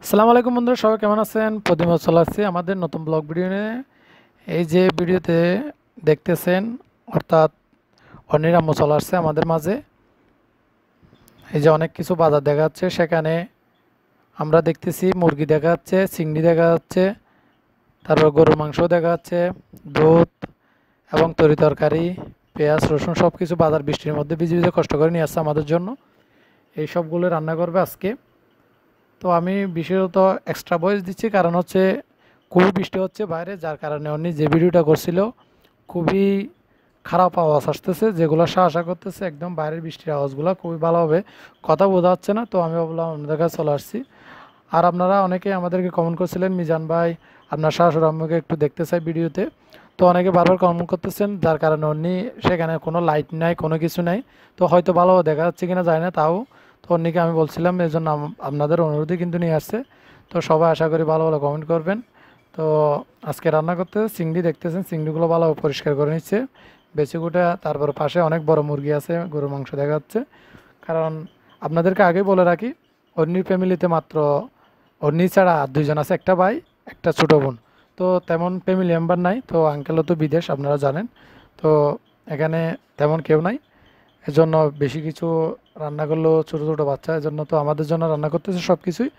আসসালামু আলাইকুম বন্ধুরা, সবাই কেমন আছেন? প্রতিমা চলে আসছি আমাদের নতুন ব্লগ ভিডিও নিয়ে। এই যে ভিডিওতে দেখতেছেন, অর্থাৎ অনির আম্মু চলে আসছে আমাদের মাঝে। এই যে অনেক কিছু বাজার দেখা যাচ্ছে, সেখানে আমরা দেখতেছি মুরগি দেখা যাচ্ছে, চিংড়ি দেখা যাচ্ছে, তারপর গরুর মাংস দেখা যাচ্ছে, দুধ এবং তরি তরকারি, পেঁয়াজ রসুন সব কিছু বাজার বৃষ্টির মধ্যে ভিজে ভিজে কষ্ট করে নিয়ে আসছে আমাদের জন্য। এই সবগুলো রান্না করবে আজকে। তো আমি বিশেষত এক্সট্রা ভয়েস দিচ্ছি, কারণ হচ্ছে খুবই বৃষ্টি হচ্ছে বাইরে, যার কারণে উনি যে ভিডিওটা করছিল খুবই খারাপ আওয়াজ আসতেছে, যেগুলো আশা করতেছে একদম বাইরের বৃষ্টির আওয়াজগুলো খুবই ভালোভাবে কথা বোঝা যাচ্ছে না। তো আমি ভাবলাম আপনাদের কাছে চলে আসছি। আর আপনারা অনেকে আমাদেরকে কমেন্ট করছিলেন, মিজান ভাই আপনার শাশুড়ি আম্মুকে একটু দেখতে চাই ভিডিওতে। তো অনেকে বারবার কমেন্ট করতেছেন, যার কারণে উনি সেখানে কোনো লাইট নাই, কোনো কিছু নাই। তো হয়তো ভালো দেখা যাচ্ছে কিনা যায় না, তাও তো অন্যকে আমি বলছিলাম, এই জন্য আপনাদের অনুরোধই কিন্তু নিয়ে আসছে। তো সবাই আশা করি ভালো ভালো কমেন্ট করবেন। তো আজকে রান্না করতে চিংড়ি দেখতেছেন, চিংড়িগুলো ভালোভাবে পরিষ্কার করে নিচ্ছে বেচিকুটা। তারপর পাশে অনেক বড় মুরগি আছে, গরুর মাংস দেখা যাচ্ছে। কারণ আপনাদেরকে আগে বলে রাখি, অন্যির ফ্যামিলিতে মাত্র অন্যি ছাড়া আর দুইজন আছে, একটা ভাই একটা ছোটো বোন। তো তেমন ফ্যামিলি মেম্বার নাই, তো আঙ্কেলও তো বিদেশ আপনারা জানেন। তো এখানে তেমন কেউ নাই, এজন্য বেশি কিছু রান্না করলেও ছোটো ছোটো বাচ্চা, এজন্য তো আমাদের জন্য রান্না করতেছে সব কিছুই।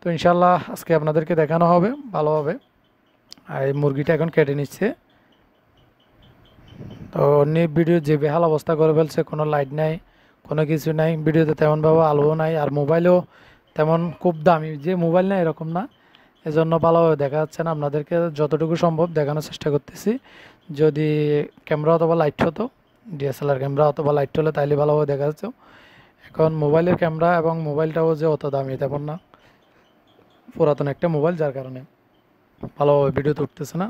তো ইনশাল্লাহ আজকে আপনাদেরকে দেখানো হবে ভালোভাবে। আর এই মুরগিটা এখন কেটে নিচ্ছে। তো অন্য ভিডিও যে বেহাল অবস্থা করে ফেলছে, কোনো লাইট নাই, কোনো কিছু নাই ভিডিওতে, তেমনভাবে আলোও নাই, আর মোবাইলও তেমন খুব দামি যে মোবাইল না এরকম না, এজন্য ভালোভাবে দেখা যাচ্ছে না। আপনাদেরকে যতটুকু সম্ভব দেখানোর চেষ্টা করতেছি। যদি ক্যামেরা অথবা লাইট হতো, ডিএসএলআর ক্যামেরা অথবা লাইট হলে তাইলে ভালোভাবে দেখা যাচ্ছে। এখন মোবাইলের ক্যামেরা এবং মোবাইলটাও যে অত দামি তেমন না, পুরাতন একটা মোবাইল, যার কারণে ভালোভাবে ভিডিও উঠতেছে না,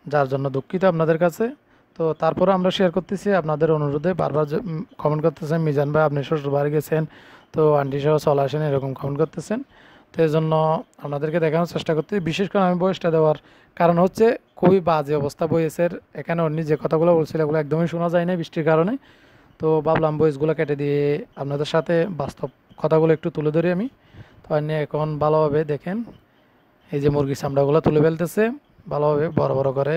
যার জন্য দুঃখিত আপনাদের কাছে। তো তারপরে আমরা শেয়ার করতেছি আপনাদের অনুরোধে, বারবার কমেন্ট করতেছেন মিজান ভাই আপনি শ্বশুর বাড়ি গেছেন, তো আন্টি সহ চলে আসেন, এরকম কমেন্ট করতেছেন। তো এই জন্য আপনাদেরকে দেখানোর চেষ্টা করতে, বিশেষ করে আমি বয়সটা দেওয়ার কারণ হচ্ছে খুবই বাজে অবস্থা বয়েসের। এখানে অন্য যে কথাগুলো বলছিল এগুলো একদমই শোনা যায় না বৃষ্টির কারণে। তো ভাবলাম বয়েসগুলো কেটে দিয়ে আপনাদের সাথে বাস্তব কথাগুলো একটু তুলে ধরি আমি। তো আপনি এখন ভালোভাবে দেখেন, এই যে মুরগির চামড়াগুলো তুলে ফেলতেছে, ভালোভাবে বড় বড় করে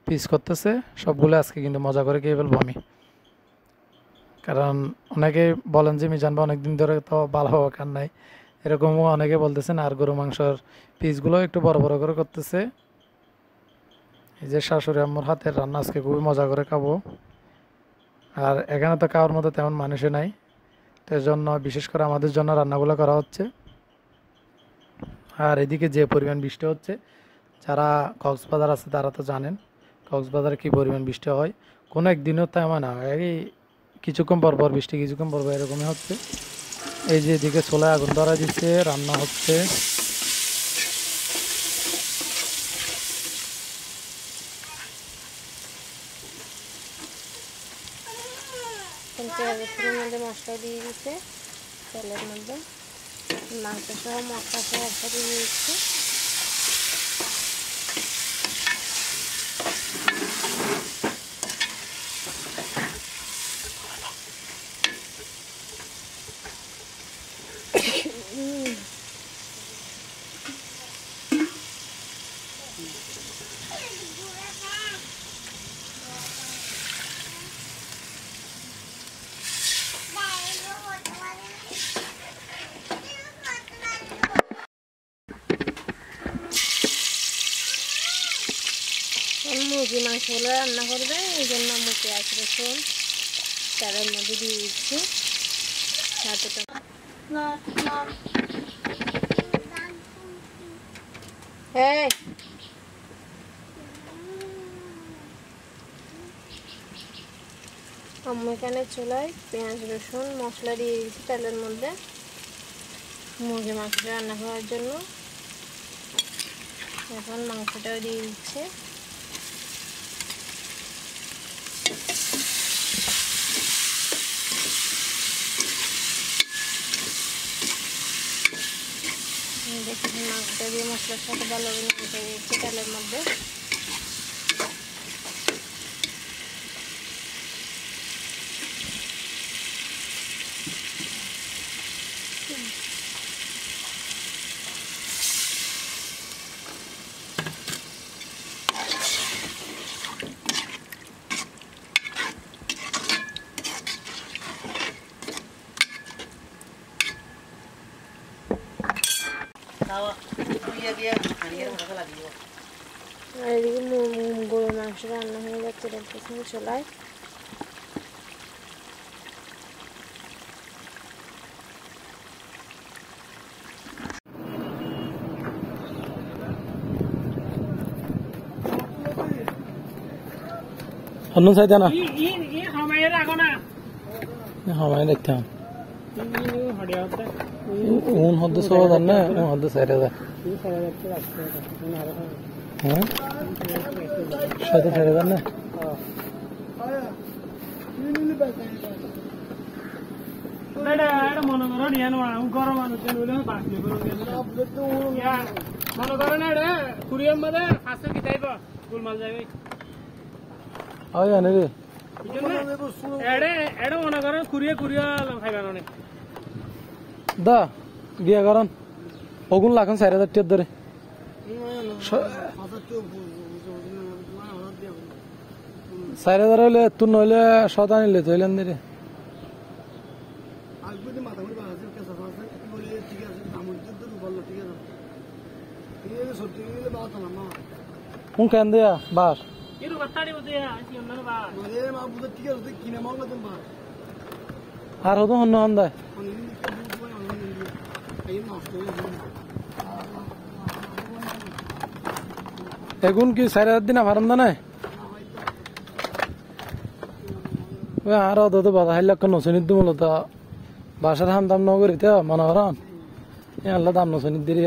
পিস করতেছে। সবগুলো আজকে কিন্তু মজা করে খেয়ে ফেলবো আমি, কারণ অনেকে বলেন যে মিজান ভাই অনেকদিন ধরে তো ভালোভাবে খান নাই, এরকমও অনেকে বলতেছেন। আর গরু মাংসর পিসগুলো একটু বড় বড় করে করতেছে। এই যে শাশুড়ি আম্মুর হাতের রান্না আজকে খুবই মজা করে খাবো। আর এখানে তো খাওয়ার মতো তেমন মানুষই নাই, তো এই জন্য বিশেষ করে আমাদের জন্য রান্নাগুলো করা হচ্ছে। আর এদিকে যে পরিমাণ বৃষ্টি হচ্ছে, যারা কক্সবাজার আছে তারা তো জানেন কক্সবাজারে কী পরিমাণ বৃষ্টি হয়। কোনো একদিনও তেমন না, এই কিছুক্ষণ পর পর বৃষ্টি, কিছুক্ষণ পর পর এরকমই হচ্ছে। এই যে এদিকে চুলায় আগুন ধরা দিচ্ছে, রান্না হচ্ছে। পেঁয়াজের মধ্যে মশলা দিয়ে দিচ্ছে, তেলের মধ্যে মাংস সহ মশলা সহ একসাথে দিয়ে দিচ্ছে। মুরগি মাংসগুলো রান্না করবে, এই জন্য আমি পেঁয়াজ রসুন তেলের মধ্যে দিয়ে দিচ্ছি। সাথে হ্যাঁ আমি এখানে চুলায় পেঁয়াজ রসুন মশলা দিয়ে দিচ্ছি তেলের মধ্যে মুরগি মাংসটা রান্না করার জন্য। এখন মাংসটাও দিয়ে দিচ্ছে। দেখুন মাংসটা দিয়ে মশলার সাথে ভালোভাবে নেড়ে দিচ্ছি তেলের মধ্যে। আর এদিকে গরুর মাংস রান্না হয়ে যাচ্ছে দেখতেছেন চুলায়। অন্য সাইড না হামায় দেখতাম উন হদ্দ সহজ না হদ্দ সাইড হ্যাঁ সাথে ছেড়ে দেন না মনে করো গরম মনে করো না রে কুড়িয়ার মধ্যে ফাঁসে কি চাইব গুলমাল যাবে আয় আনে রে এড়ে মনে করেন কুড়িয়ে খাইবেন অনেক দা গিয়া করেন ওগুন লাখন 4,000 টাকা ধরে সাইড হলে তুই নইলে সদা নিলে তো এলেন রে কোন কেন দেয়া বাস আর হতো অন্য আন্দায় এখন কি 4,000 দিন ভারন্দা নাই আর তো বাধা হাইল নচনিত দিমল তা বাসার হাম দাম নগরীতে মনে করেন আল্লাহ দাম নচনিত দিরি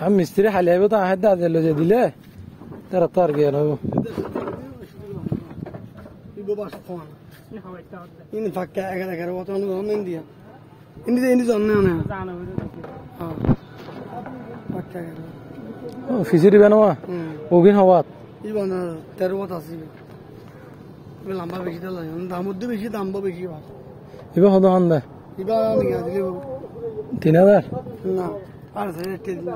আমি মিস্ত্রি হালি আইব তো আহে দা যে দিলে তারা তো আর গিয়ে নেব ফিসিরি বানোয়া ওগিন হওয়াত 13 আছে লম্বা বেশি দাম বেশি দাম বেশি এবার হতো হন দে 3,000 না আর 3,000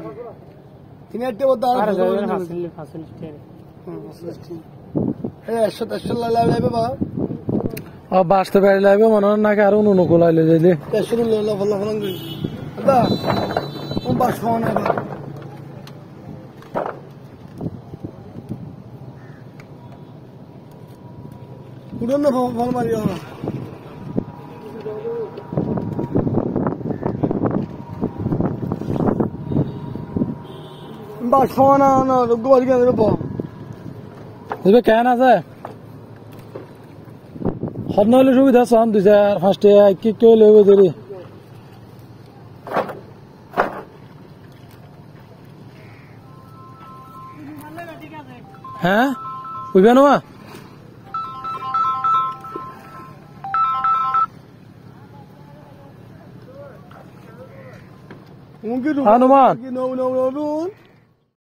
বাঁচতে পারি লাগবে মনে হয় নাকি আরো অনুকূল আইলে যাইলে ফল মারি বাস না না গোয়ারি কেন বুঝবে কেন আছে হদ নহলে সুবিধা চান 2,000 টাকা কি কেউ লইব ধরি হ্যাঁ বুঝবে না হনুমান